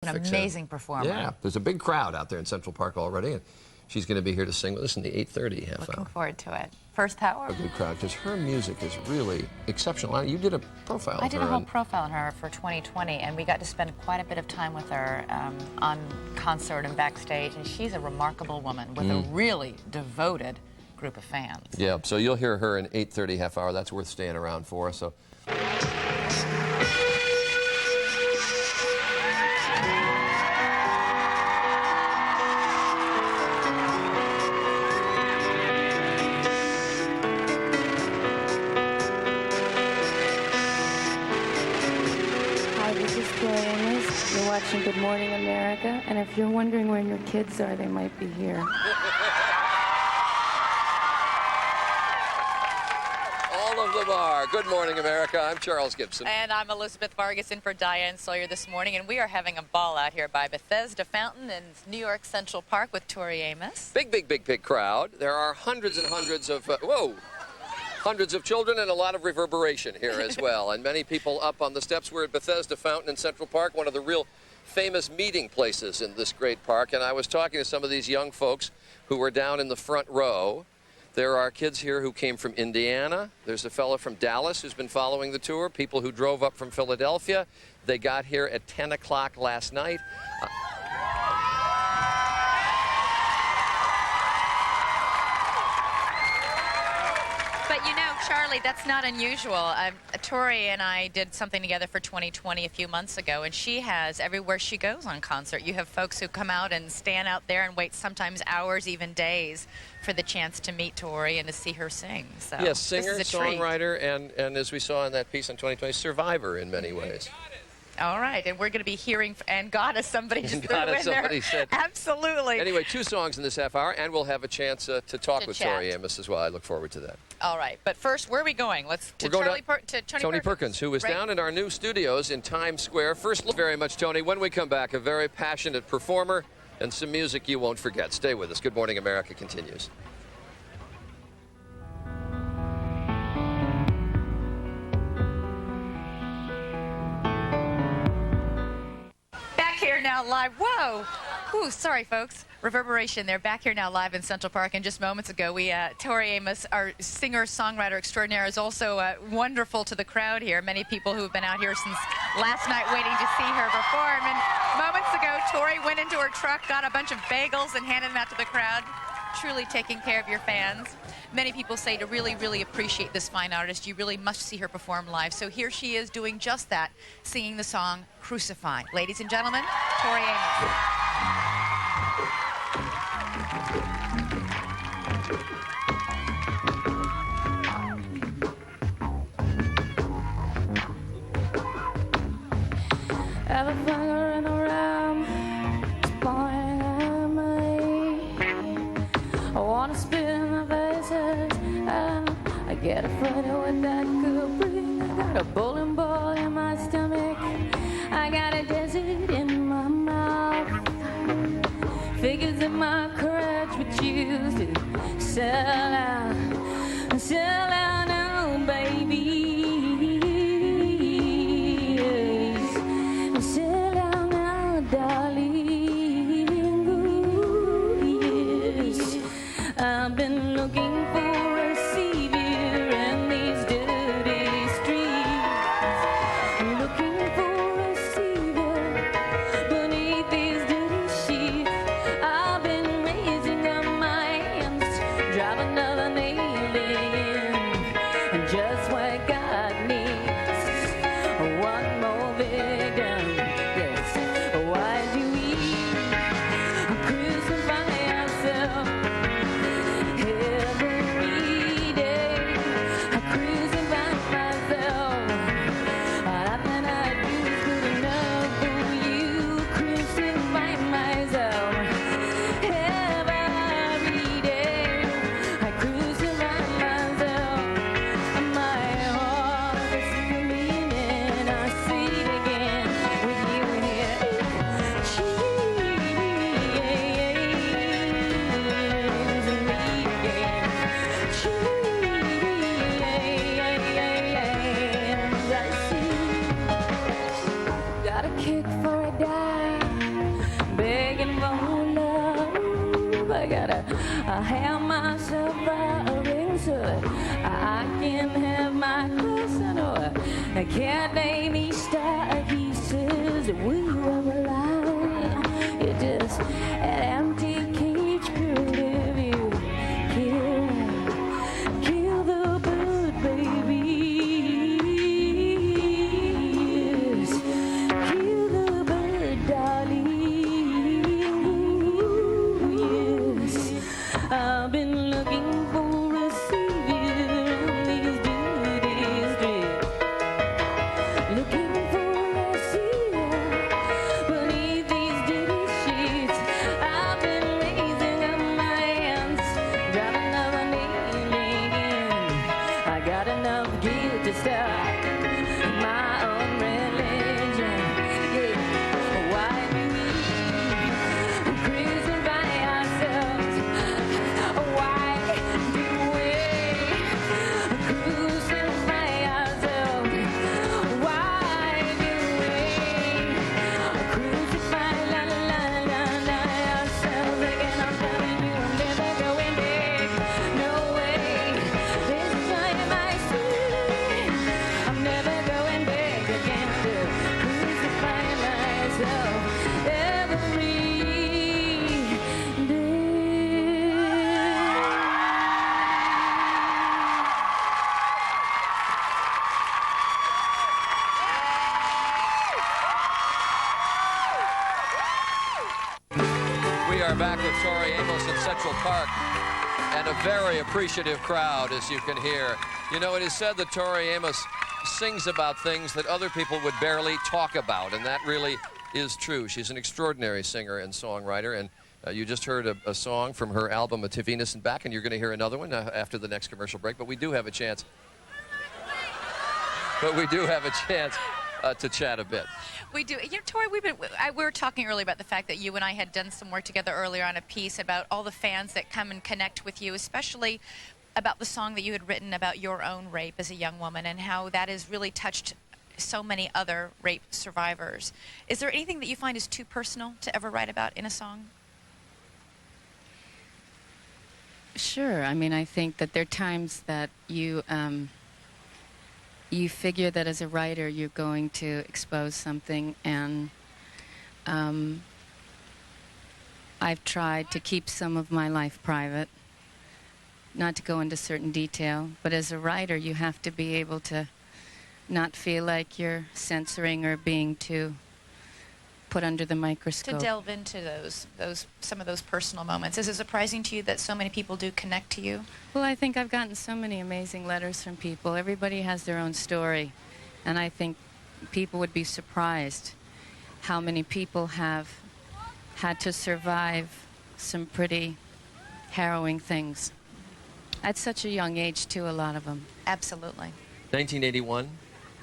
An amazing performer. Yeah, there's a big crowd out there in Central Park already, and she's going to be here to sing with us in the 8:30 half hour. Looking forward to it. First hour. A good crowd, because her music is really exceptional. You did a profile I did a whole profile on her for 2020, and we got to spend quite a bit of time with her on concert and backstage, and she's a remarkable woman with a really devoted group of fans. Yeah, so you'll hear her in 8:30 half hour. That's worth staying around for. So. This is Tori Amos. You're watching Good Morning America, and if you're wondering where your kids are, they might be here. All of them are. Good Morning America. I'm Charles Gibson. And I'm Elizabeth Vargas in for Diane Sawyer this morning, and we are having a ball out here by Bethesda Fountain in New York Central Park with Tori Amos. Big crowd. There are hundreds and hundreds of, hundreds of children and a lot of reverberation here as well. And many people up on the steps. We're at Bethesda Fountain in Central Park, one of the real famous meeting places in this great park. And I was talking to some of these young folks who were down in the front row. There are kids here who came from Indiana. There's a fellow from Dallas who's been following the tour. People who drove up from Philadelphia. They got here at 10 o'clock last night. But you know, Charlie, that's not unusual. Tori and I did something together for 2020 a few months ago, and she has, everywhere she goes on concert, you have folks who come out and stand out there and wait sometimes hours, even days, for the chance to meet Tori and to see her sing. So, yes, singer, songwriter, and as we saw in that piece on 2020, survivor in many ways. All right, and we're going to be hearing, and goddess, somebody just threw in somebody there. Said. Absolutely. Anyway, 2 songs in this half hour, and we'll have a chance to talk with Tori Amos as well. I look forward to that. All right, but first, where are we going? Let's to Tony Perkins, who is down in our new studios in Times Square. First, look very much, Tony. When we come back, a very passionate performer and some music you won't forget. Stay with us. Good Morning America continues. Here now live. Whoa. Ooh, sorry, folks. Reverberation. They're back here now live in Central Park. And just moments ago, Tori Amos, our singer-songwriter extraordinaire, is also wonderful to the crowd here. Many people who have been out here since last night waiting to see her perform. And moments ago, Tori went into her truck, got a bunch of bagels, and handed them out to the crowd. Truly taking care of your fans. Many people say to really appreciate this fine artist, you really must see her perform live. So here she is doing just that, singing the song Crucify. Ladies and gentlemen, Tori Amos. Everything around is pointing at me. I wanna spin my faces and I get afraid of what that could bring. I got a bowling ball in my stomach, I got a desert in my mouth. Figures in my courage would use to sell out now, baby. Sell out now, darling. Ooh, yes. I've been looking for a savior in these dirty streets. Looking for a savior beneath these dirty sheets. I've been raising up my hands, drive another nail in. gotta have myself a ring so that I can have my clothes on. I can't name each star. He says, will you ever lie? You're just an empty cage creative. You kill the bird, baby. Yes. Kill the bird, darling. Yes. I've been looking for a savior on these dirty streets. Looking for a savior beneath these dirty sheets. I've been raising up my hands, driving another nail in. I got enough guilt to start my own religion. Yeah. Why do we crucify ourselves? Why do we crucify ourselves? Why do we crucify ourselves again? I'm telling you, I'm never going back. No way. This time I swear, I'm never going back again to crucify myself every day. We are back with Tori Amos in Central Park, and a very appreciative crowd, as you can hear. You know, it is said that Tori Amos sings about things that other people would barely talk about, and that really is true. She's an extraordinary singer and songwriter, and you just heard a song from her album, A To Venus and Back, and you're going to hear another one after the next commercial break, but we do have a chance. To chat a bit. We do. You know, Tori, we were talking earlier about the fact that you and I had done some work together earlier on a piece about all the fans that come and connect with you, especially about the song that you had written about your own rape as a young woman and how that has really touched so many other rape survivors. Is there anything that you find is too personal to ever write about in a song? Sure. I mean, I think that there are times that you figure that as a writer you're going to expose something, and I've tried to keep some of my life private, not to go into certain detail, but as a writer you have to be able to not feel like you're censoring or being too put under the microscope. To delve into some of those personal moments. Is it surprising to you that so many people do connect to you? Well, I think I've gotten so many amazing letters from people. Everybody has their own story, and I think people would be surprised how many people have had to survive some pretty harrowing things. At such a young age, too, a lot of them. Absolutely. 1981,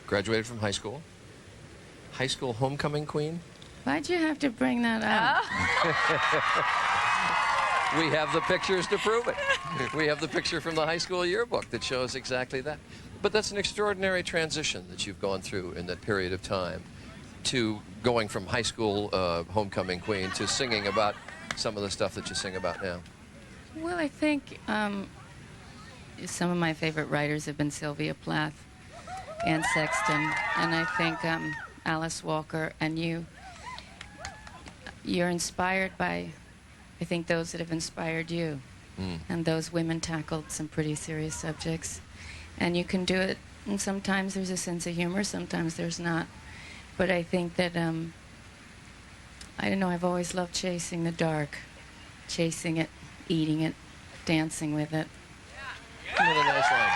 graduated from high school. High school homecoming queen. Why'd you have to bring that up? We have the pictures to prove it. We have the picture from the high school yearbook that shows exactly that. But that's an extraordinary transition that you've gone through in that period of time to going from high school homecoming queen to singing about some of the stuff that you sing about now. Well, I think some of my favorite writers have been Sylvia Plath, Anne Sexton, and I think Alice Walker, and you're inspired by, I think, those that have inspired you. And those women tackled some pretty serious subjects. And you can do it, and sometimes there's a sense of humor, sometimes there's not. But I think that, I don't know, I've always loved chasing the dark. Chasing it, eating it, dancing with it. Really nice line.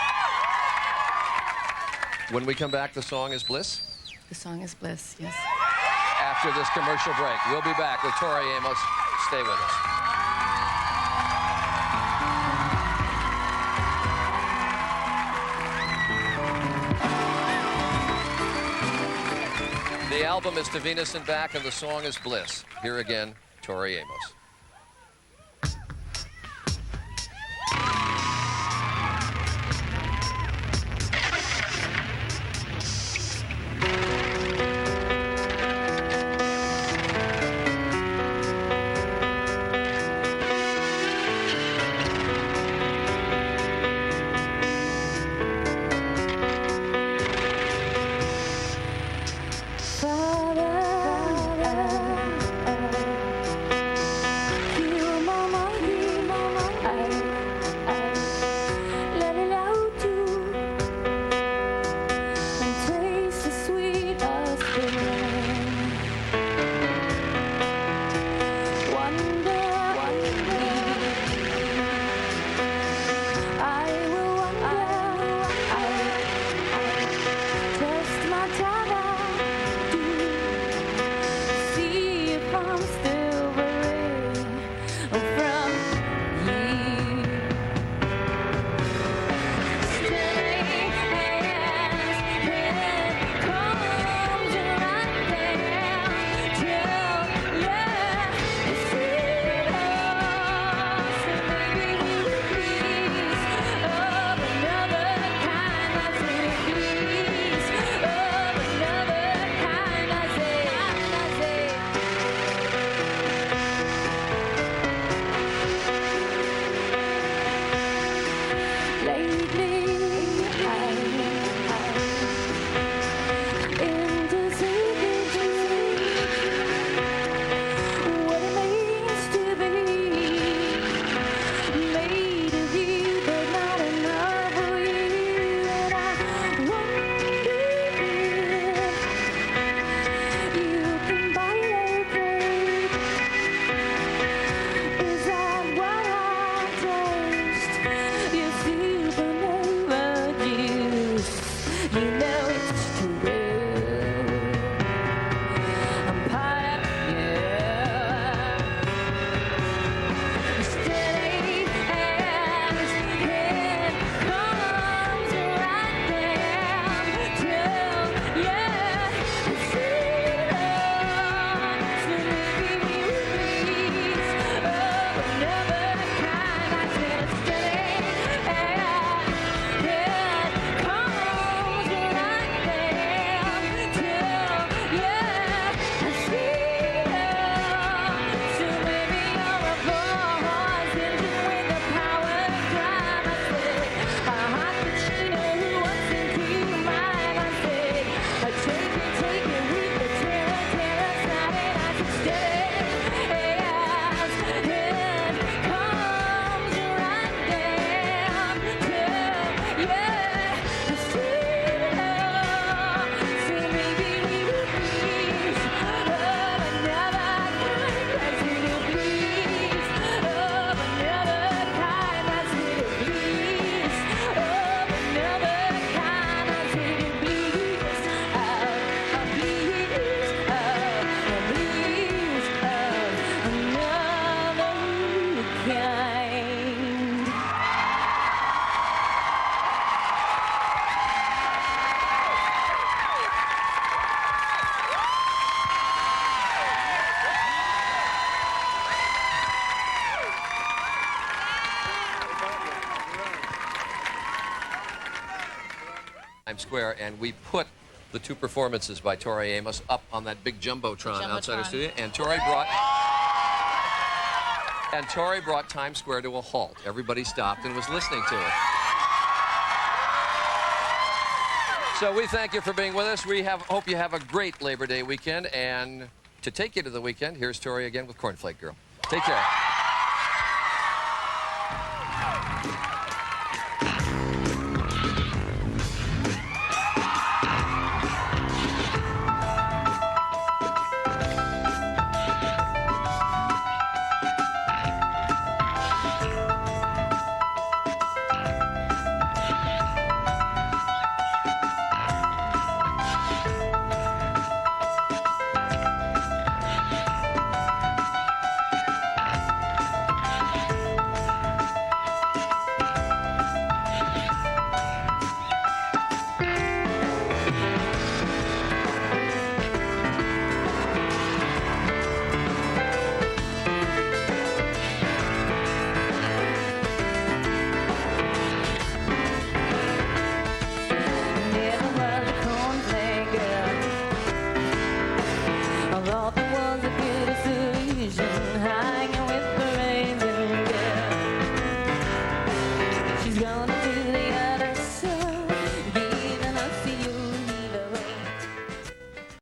When we come back, the song is Bliss. The song is Bliss, yes. After this commercial break, we'll be back with Tori Amos. Stay with us. The album is To Venus and Back, and the song is Bliss. Here again, Tori Amos. Times Square, and we put the two performances by Tori Amos up on that big jumbotron outside our studio, and Tori brought Times Square to a halt. Everybody stopped and was listening to it. So we thank you for being with us. We hope you have a great Labor Day weekend, and to take you to the weekend, here's Tori again with Cornflake Girl. Take care. She's gonna